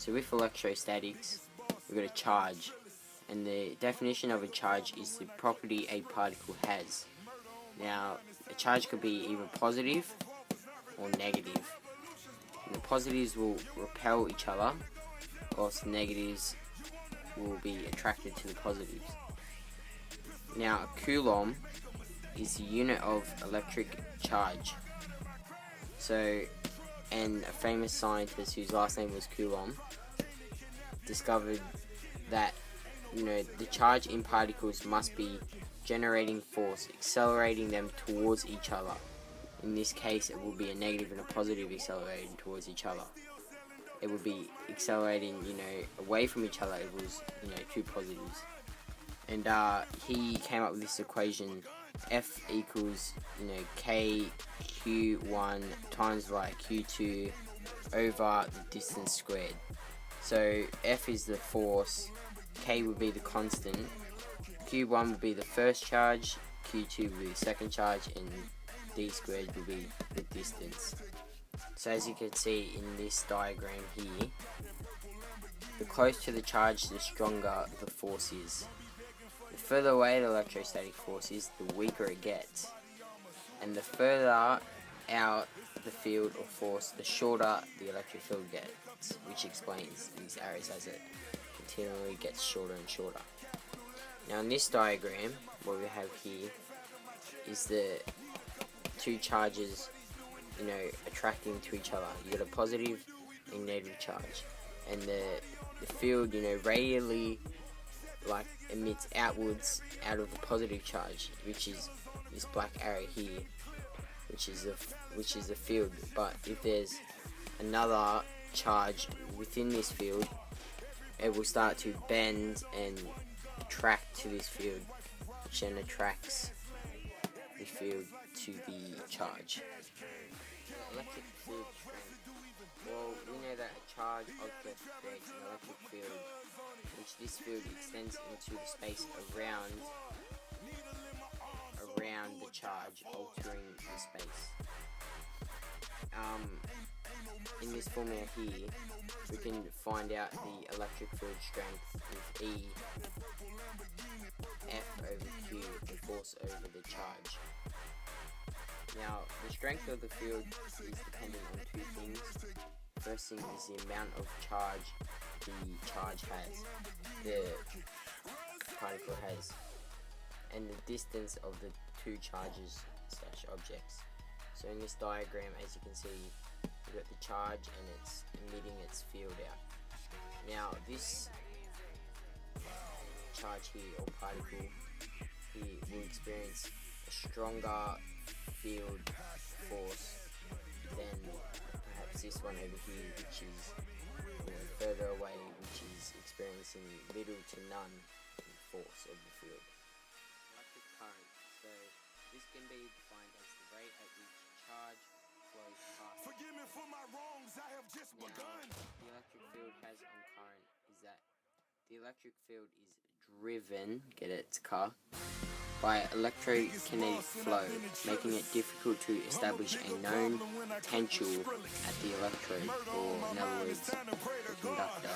So with electrostatics, we've got a charge, and the definition of a charge is the property a particle has. Now, a charge could be either positive or negative. And the positives will repel each other, whilst the negatives will be attracted to the positives. Now, a coulomb is the unit of electric charge. So, and a famous scientist whose last name was Coulomb discovered that, the charge in particles must be generating force, accelerating them towards each other. In this case, it will be a negative and a positive accelerating towards each other. It would be accelerating, away from each other. It was, two positives. And he came up with this equation: F equals, KQ1 times Q2 over the distance squared. So F is the force, K would be the constant, Q1 would be the first charge, Q2 would be the second charge, and D squared would be the distance. So as you can see in this diagram here, the closer to the charge, the stronger the force is. The further away the electrostatic force is, the weaker it gets. And the further out the field or force, the shorter the electric field gets, which explains these arrows as it continually gets shorter and shorter. Now in this diagram, what we have here is the two charges, attracting to each other. You got a positive and negative charge, and the field, radially emits outwards out of the positive charge, which is this black arrow here, which is the field. But if there's another charge within this field, it will start to bend and attract to this field, which then attracts the field to the charge. Electric field strength. Well, we know that a charged object creates an electric field, which this field extends into the space around the charge, altering the space. In this formula here, we can find out the electric field strength with E, F over Q, the force over the charge. Now, the strength of the field is dependent on two things. First thing is the amount of charge the particle has, and the distance of the two charges / objects. So in this diagram, as you can see, we've got the charge and it's emitting its field out. Now this charge here, or particle here, will experience a stronger field force than perhaps this one over here, which is further away, which is experiencing little to none force of the field. Electric current. So this can be defined as the rate at which charge flows past. Forgive me for my wrongs, I have just begun. The electric field has on current is that the electric field is driven, get it, it's a car, by electrokinetic flow, making it difficult to establish a known potential at the electrode, or in other words, the conductor.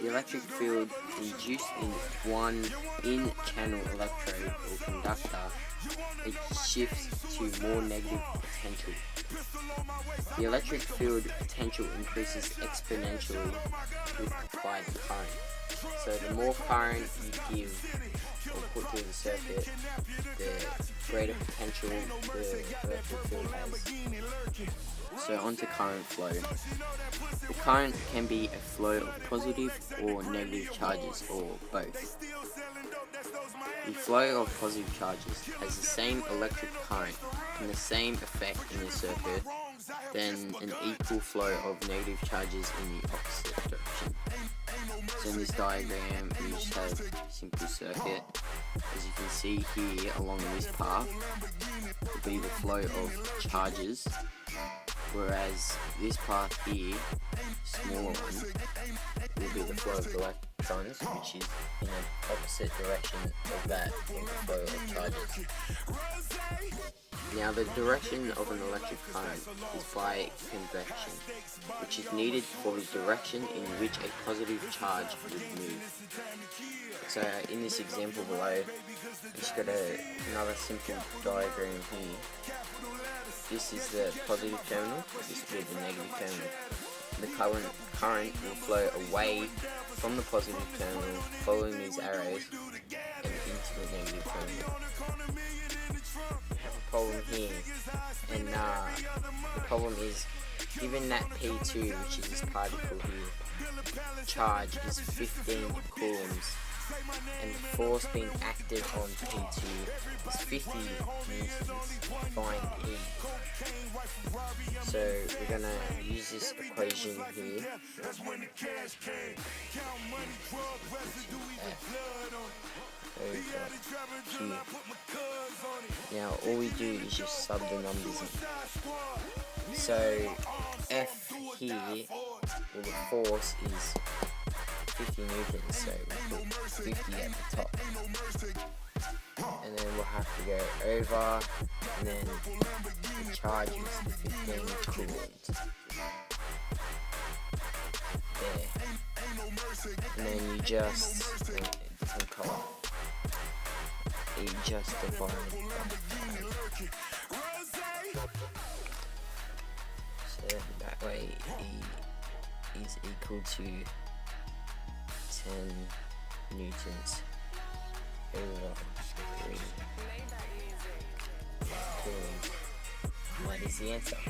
The electric field induced in one in-channel electrode or conductor, it shifts to more negative potential. The electric field potential increases exponentially with applied current. So the more current you give or put through the circuit, the greater potential the electric field has. So onto current flow. The current can be a flow of positive or negative charges, or both. The flow of positive charges has the same electric current and the same effect in the circuit than an equal flow of negative charges in the opposite direction. So in this diagram, we just have a simple circuit. As you can see here, along this path will be the flow of charges, whereas this path here, smaller one, will be the flow of electrons, which is in the opposite direction of that, of the flow of charges. Now the direction of an electric current is by convection, which is needed for the direction in which a positive charge would move. So in this example below, just got another simple diagram here. This is the positive terminal, this will be the negative terminal. The current will flow away from the positive terminal, following these arrows, and into the negative terminal. We have a problem here, and the problem is, given that P2, which is this particle here, charge is 15 coulombs, and the force being acted on P2 is 50 newtons, find E. So we're going to use this equation here. Q. Now all we do is just sub the numbers in. So F here, well, the force is 50 newtons, so we put 50 at the top, and then we'll have to go over, and then the charge is 15 coulombs there, and then you just different colour, you just divide by 5. So that way E is equal to 10 newtons over 3 coulombs. That is the answer.